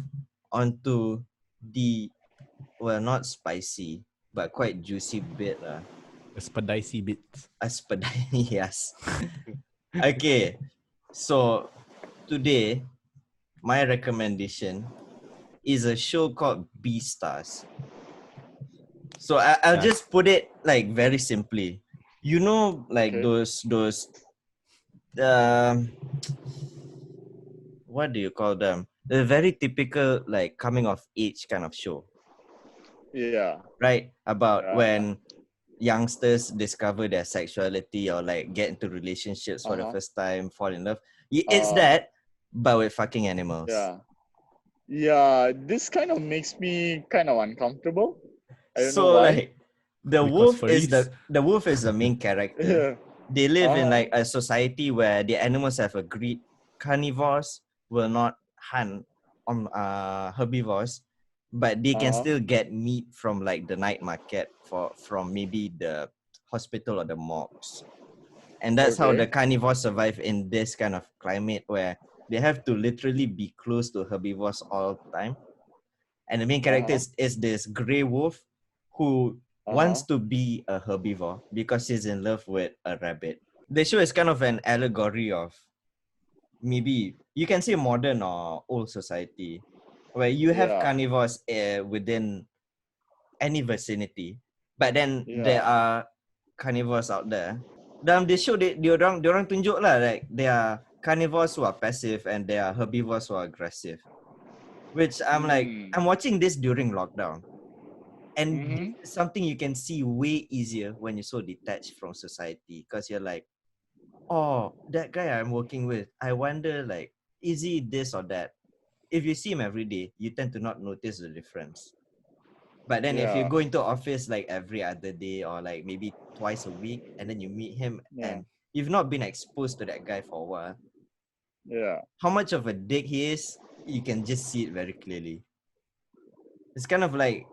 on to the, well, not spicy, but quite juicy bit. The spicy bits. Yes. Okay. So today, my recommendation is a show called Beastars. So I'll Yeah. just put it like very simply. You know, like Okay. those what do you call them? The very typical like coming of age kind of show, Yeah. right? About Yeah. when youngsters discover their sexuality or like get into relationships for the Uh-huh. first time, fall in love. It's Uh, that, but with fucking animals. Yeah. Yeah. This kind of makes me kind of uncomfortable. I don't know So why. like the Because wolf is furries. the wolf is the main character. Yeah. They live in Uh-huh. like a society where the animals have agreed carnivores will not hunt on herbivores, but they can Uh-huh. still get meat from like the night market from maybe the hospital or the mobs. And that's how the Okay. carnivores survive in this kind of climate where they have to literally be close to herbivores all the time. And the main character is this grey wolf who wants to be a herbivore because he's in love with a rabbit. The show is kind of an allegory of maybe you can say modern or old society where you have Yeah. carnivores within any vicinity, but then there Yeah. are carnivores out there. Dalam the show, diorang tunjuk lah like there are carnivores who are passive and there are herbivores who are aggressive. Which I'm like, I'm watching this during lockdown. And this is something you can see way easier when you're so detached from society. Because you're like, oh, that guy I'm working with, I wonder, like, is he this or that? If you see him every day, you tend to not notice the difference. But then if you Yeah. go into office like every other day or like maybe twice a week, and then you meet him Yeah. and you've not been exposed to that guy for a while, Yeah. how much of a dick he is, you can just see it very clearly. It's kind of like,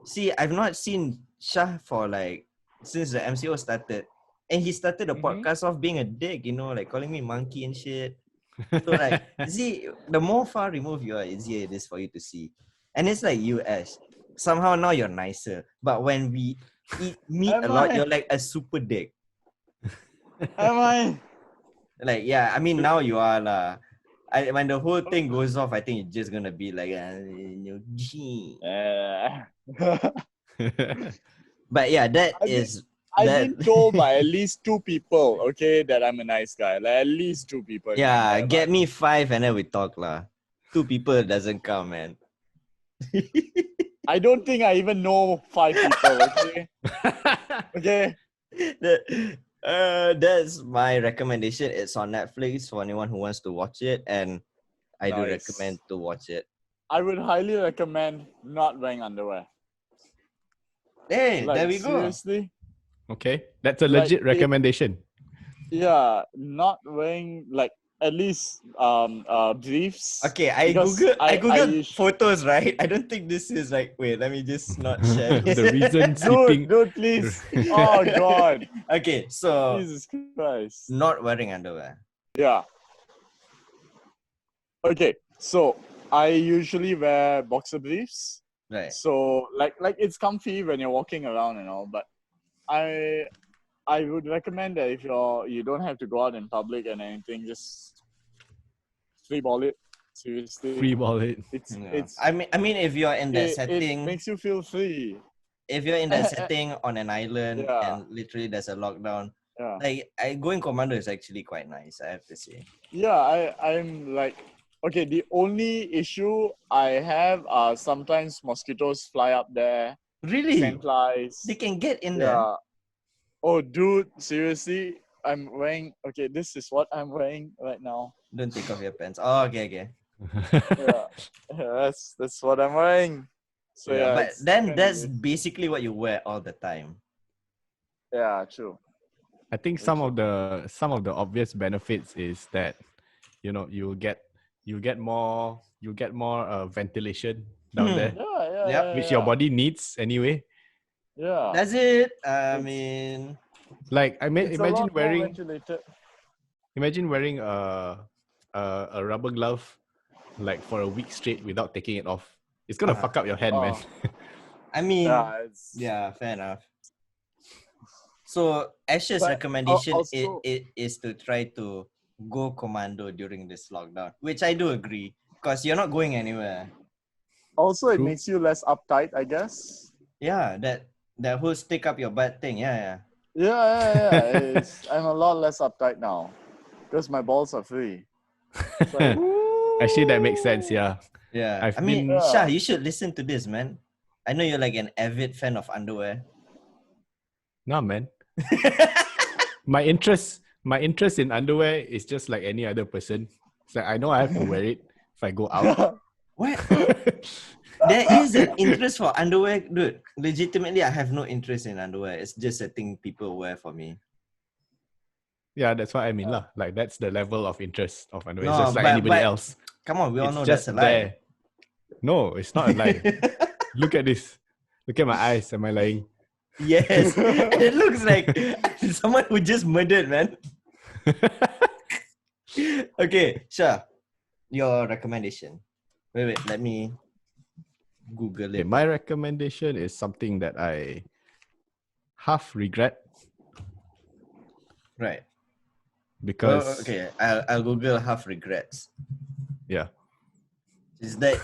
see, I've not seen Shah for like since the MCO started, and he started the podcast off being a dick, you know, like calling me monkey and shit. So like, see, the more far removed you are, easier it is for you to see. And it's like you, Ash. Somehow now you're nicer, but when we meet a lot, you're like a super dick. Am I? Like, yeah, I mean now you are lah. When the whole thing goes off, I think it's just gonna be like, but yeah, I've been told by at least 2 people, okay, that I'm a nice guy. Like at least 2 people. Yeah, get me 5 and then we talk lah. 2 people doesn't count, man. I don't think I even know 5 people, okay? Okay. That's my recommendation. It's on Netflix for anyone who wants to watch it, and I do Nice. recommend to watch it. I would highly recommend not wearing underwear. Hey, Like, there we go. seriously? Okay, that's a Like, legit recommendation. Yeah, not wearing like at least briefs. Okay, I because googled photos, right? I don't think this is like, wait, let me just not share it. The reason sleeping. Dude, please. Oh God. Okay, so Jesus Christ. not wearing underwear. Yeah. Okay, so I usually wear boxer briefs. Right. So like it's comfy when you're walking around and all, but I would recommend that if you don't have to go out in public and anything, just free ball it. Seriously, Free ball it. it's I mean, if you're in that it setting, makes you feel free. if you're in that setting on an island Yeah. and literally there's a lockdown, Yeah. like going commando is actually quite nice, I have to say. Yeah, I'm like, okay, the only issue I have are sometimes mosquitoes fly up there, Really? sandflies. They can get in there. Yeah. Oh, dude, seriously, I'm wearing. Okay, this is what I'm wearing right now. Don't take off your pants. Oh, okay. Yeah, that's what I'm wearing. So yeah, But it's then kinda that's weird. basically what you wear all the time. Yeah, true. I think some of the obvious benefits is that you'll get more ventilation down there, Yeah. which your body needs anyway. Yeah. That's it. I It's- mean, Like It's a lot more ventilated. imagine wearing a rubber glove like for a week straight without taking it off. It's gonna fuck up your hand, man. I mean, Yeah, fair enough. So Ash's But recommendation also- is to try to go commando during this lockdown, which I do agree because you're not going anywhere. Also, it True. makes you less uptight, I guess. Yeah, that whole stick up your butt thing. Yeah. Yeah. I'm a lot less uptight now because my balls are free. It's like, Actually, that makes sense. Yeah. Yeah. I've I mean, been- Shah, you should listen to this, man. I know you're like an avid fan of underwear. Nah, man. My interest in underwear is just like any other person. It's like I know I have to wear it if I go out. What? There is an interest for underwear, dude. Legitimately, I have no interest in underwear. It's just a thing people wear for me. Yeah, that's what I mean, lah. Like that's the level of interest of underwear. No, It's just like but- anybody but- else. Come on, we all It's know just that's a lie. there. No, it's not a lie. Look at this. Look at my eyes. Am I lying? Yes. It looks like someone who just murdered, man. Okay, Shah, your recommendation. Wait, let me Google Okay, it. my recommendation is something that I half regret Right. because Okay, I'll Google half regrets. yeah. Is that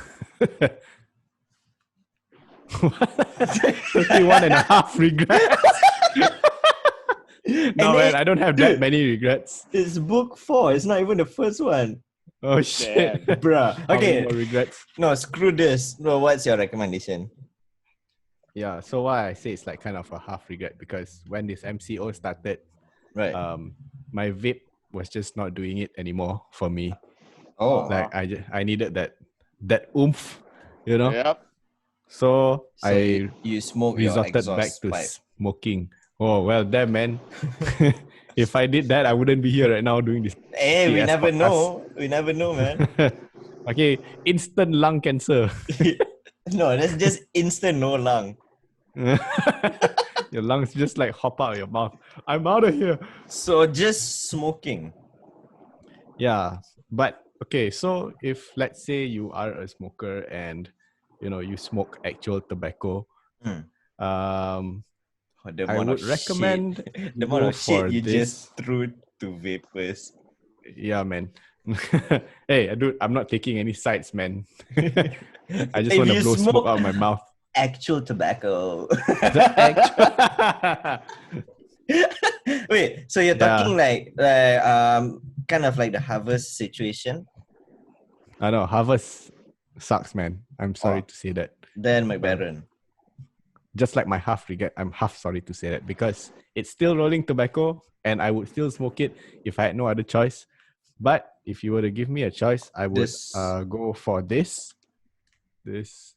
31 and a half regrets. No, man, I don't have that many regrets. it's book 4? It's not even the first one. Oh shit. Bruh. How many Okay. more regrets? No, screw this. No, what's your recommendation? Yeah, so why I say it's like kind of a half regret because when this MCO started, Right. my vape was just not doing it anymore for me. Oh. Like I needed that oomph, you know. Yep. So So I you smoke your resorted back exhaust to pipe. smoking. Oh well, damn man. If I did that, I wouldn't be here right now doing this. Hey, we TS never podcast. know. We never know, man. Okay, instant lung cancer. No, that's just instant no lung. Your lungs just like hop out of your mouth. I'm out of here. So just smoking. Yeah, but okay. So if let's say you are a smoker and you smoke actual tobacco, The I amount would of recommend shit, the you amount go of shit for you this. just threw to vapors. Yeah, man. Hey, dude, I'm not taking any sides, man. I just If want to you blow smoke smoke out of my mouth. actual tobacco. Wait, so you're talking like kind of like the harvest situation? I know harvest sucks, man. I'm sorry to say that. Then McBaron. Just like my half regret, I'm half sorry to say that because it's still rolling tobacco and I would still smoke it if I had no other choice. But if you were to give me a choice, I would go for this. This.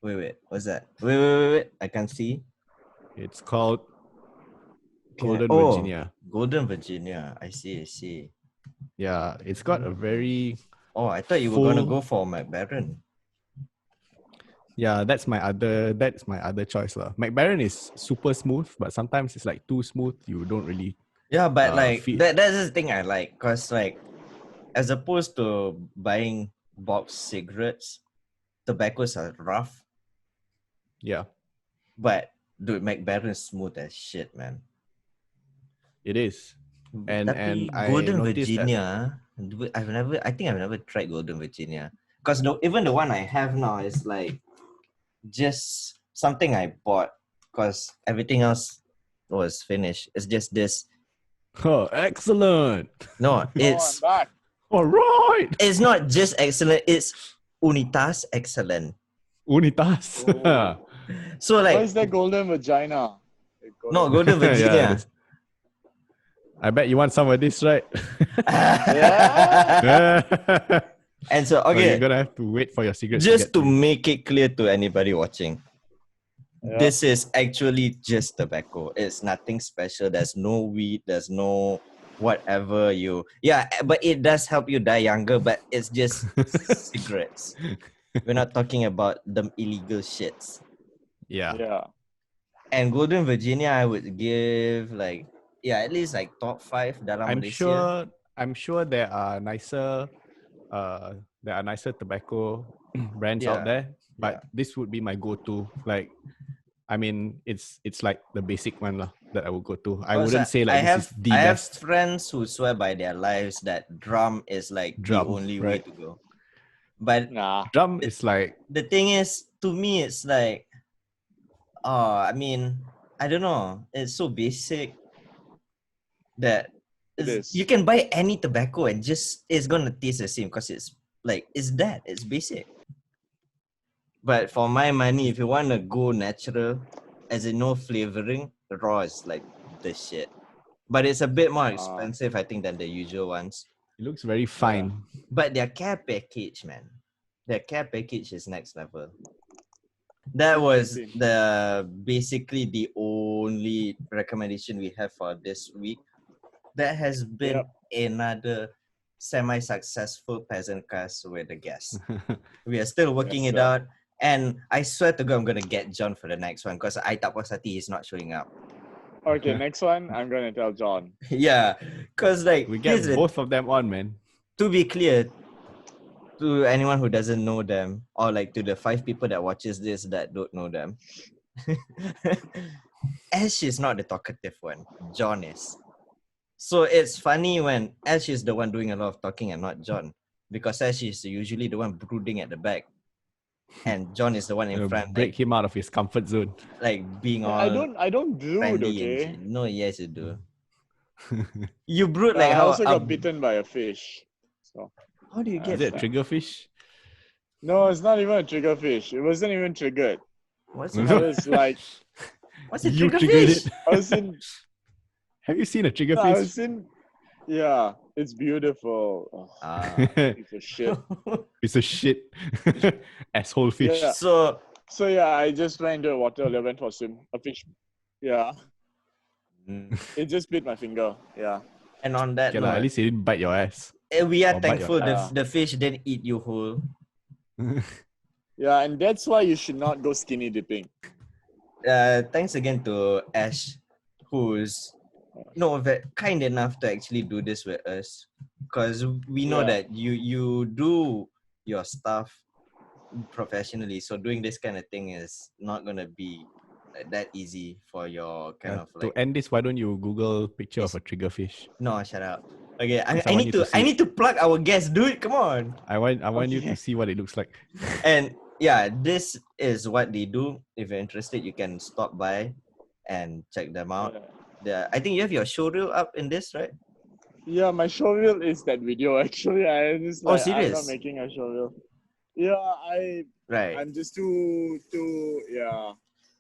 Wait, what's that? Wait. I can't see. It's called Golden Oh, Virginia. Golden Virginia. I see. Yeah, it's got a very. Oh, I thought you were gonna go for McBaron. Yeah, that's my other choice lah. McBaron is super smooth, but sometimes it's like too smooth. You don't really. Yeah, but like feel- that's the thing I like, cause like as opposed to buying box cigarettes, tobaccos are rough. Yeah. But dude, McBaron is smooth as shit, man. It is. And Tapi I Golden noticed that Virginia, I think I've never tried Golden Virginia. Because even the one I have now is like just something I bought because everything else was finished. It's just this. oh, excellent. No, Oh, I'm back. All right. it's not just excellent. It's Unitas excellent. Unitas. Oh. So What like is that golden vagina? no Golden Yeah, Virginia. this- I bet you want some of this, right? Yeah. And so So you're okay, gonna have to wait for your cigarettes just to to get you. make it clear to anybody watching, Yeah. this is actually just tobacco. It's nothing special. There's no weed. There's no whatever you. Yeah, but it does help you die younger. But it's just cigarettes. We're not talking about the illegal shits. Yeah. Yeah. And Golden Virginia, I would give like at least like top 5 dalam I'm Malaysia. sure there are nicer tobacco brands out Yeah. there, but this would be my go-to. Like, I mean, it's like the basic one lah that I would go to. I wouldn't say like this is the I have best friends who swear by their lives that drum is like the drum, only way right? to go. But Nah. Drum is like the thing is, to me, it's like, I mean, I don't know. It's so basic that It is. you can buy any tobacco and just it's gonna taste the same because it's like it's basic. But for my money, if you want to go natural, as in no flavoring, raw is like the shit. But it's a bit more expensive, I think, than the usual ones. it looks very fine. But their care package, man, their care package is next level. That was basically the only recommendation we have for this week. That has been another semi-successful PeasantCast with a guest. We are still working it out. And I swear to God, I'm going to get John for the next one because I tak puas hati he's not showing up. Okay, next one, I'm going to tell John. Yeah, because like... We get both of them on, man. To be clear, to anyone who doesn't know them, or like to the 5 people that watches this that don't know them, Ash is not the talkative one. John is. So it's funny when Ash is the one doing a lot of talking and not John. Because Ash is usually the one brooding at the back. And John is the one in front. Break him out of his comfort zone. Like being all I don't brood, friendly okay? and shit. No, yes you do. You brood But like I how... also got bitten by a fish. So How do you get Is it a triggerfish? No, it's not even a triggerfish. It wasn't even triggered. What's I was like, What's a You triggerfish? triggered it. I was in, Have you seen a I triggerfish? was in, yeah, it's beautiful. Oh, piece of shit. Piece of shit. Asshole fish. Yeah. So So yeah, I just went into the water, I went for a swim. A fish. Yeah. It just bit my finger. Yeah. and on that Okay, lah, at note, least it didn't bite your ass. we are Or bite your thankful ass. the fish didn't eat you whole. Yeah, and that's why you should not go skinny dipping. Thanks again to Ash, who's kind enough to actually do this with us, because we know Yeah. that you do your stuff professionally. So doing this kind of thing is not gonna be that easy for your kind of To like. end this, why don't you Google picture of a triggerfish? No, shut up. Okay, I Because I want need you to I see. need to plug our guest, dude. Come on. I want you to Okay. see what it looks like. And yeah, this is what they do. If you're interested, you can stop by and check them out. I think you have your showreel up in this, right? Yeah, my showreel is that video actually. I just Oh, like I'm serious? not making a showreel. Yeah, Right. I'm just too yeah.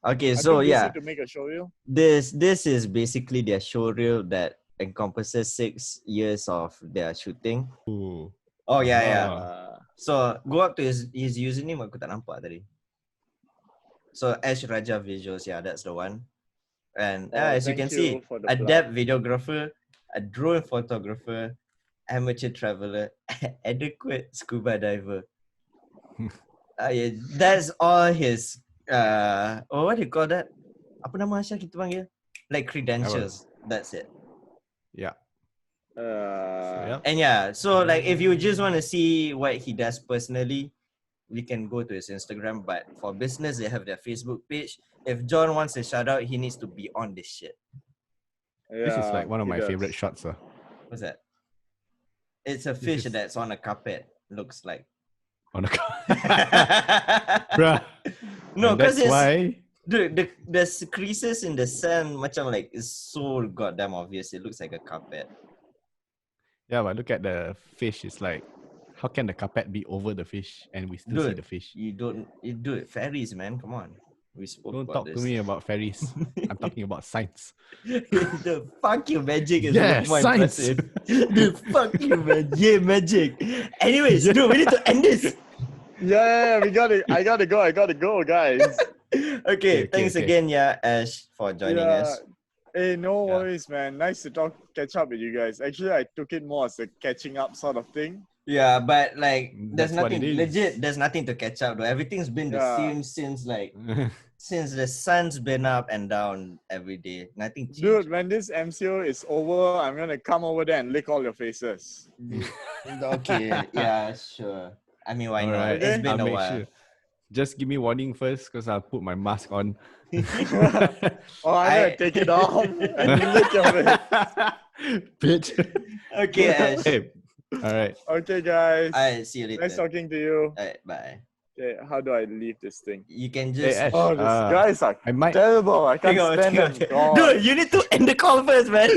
Okay, I'm so too busy yeah, to make a showreel. this is basically their showreel that encompasses 6 years of their shooting. Ooh. Oh yeah, yeah. So go up to his username. Aku tak nampak tadi. So Ash Raja Visuals, yeah, that's the one. And as you can see, for the adept videographer, a drone photographer, amateur traveler, adequate scuba diver. Yeah, that's all his what do you call that? Apa nama Asya kita panggil? Like credentials. That's it. Yeah. plug. And yeah, so like if you just want to see what he does personally, we can go to his Instagram. But for business, they have their Facebook page. If John wants a shout out, he needs to be on this shit. This is like one of it my does. favorite shots. What's that? It's a This fish is- that's on a carpet. Looks like. On a bruh. No, And because that's it's why. the creases in the sand, macam like it's so goddamn obvious. It looks like a carpet. Yeah, but look at the fish. It's like, how can the carpet be over the fish and we still see Dude, the fish? you do it. Fairies, man. Come on. We spoke Don't about talk this. to me about fairies. I'm talking about science. The fuck you magic is Yeah, much more science. impressive. The fuck you magic. Anyways, dude, we need to end this. Yeah, we got it. I gotta go, guys. Okay, Okay, thanks okay. again, Ash, for joining us. Hey, no Yeah. worries, man. Nice to catch up with you guys. Actually, I took it more as a catching up sort of thing. Yeah, but like there's That's what nothing it is. legit, there's nothing to catch up though. Everything's been the Yeah. same since the sun's been up and down every day. Nothing changed. Dude, when this MCO is over, I'm gonna come over there and lick all your faces. Okay, yeah, sure. I mean, why not? Alright, It's been I'll a make while. sure. Just give me warning first, because I'll put my mask on. Oh, I'm gonna take it off and lick your face. Bitch. Okay, Ash. Hey, all right. Okay, guys. Alright, see you later. Nice talking to you. Alright, bye. Okay, how do I leave this thing? You can Hey, just Ash. Oh, these guys are I might. terrible. I can't stand them. God. Dude, you need to end the call first, man.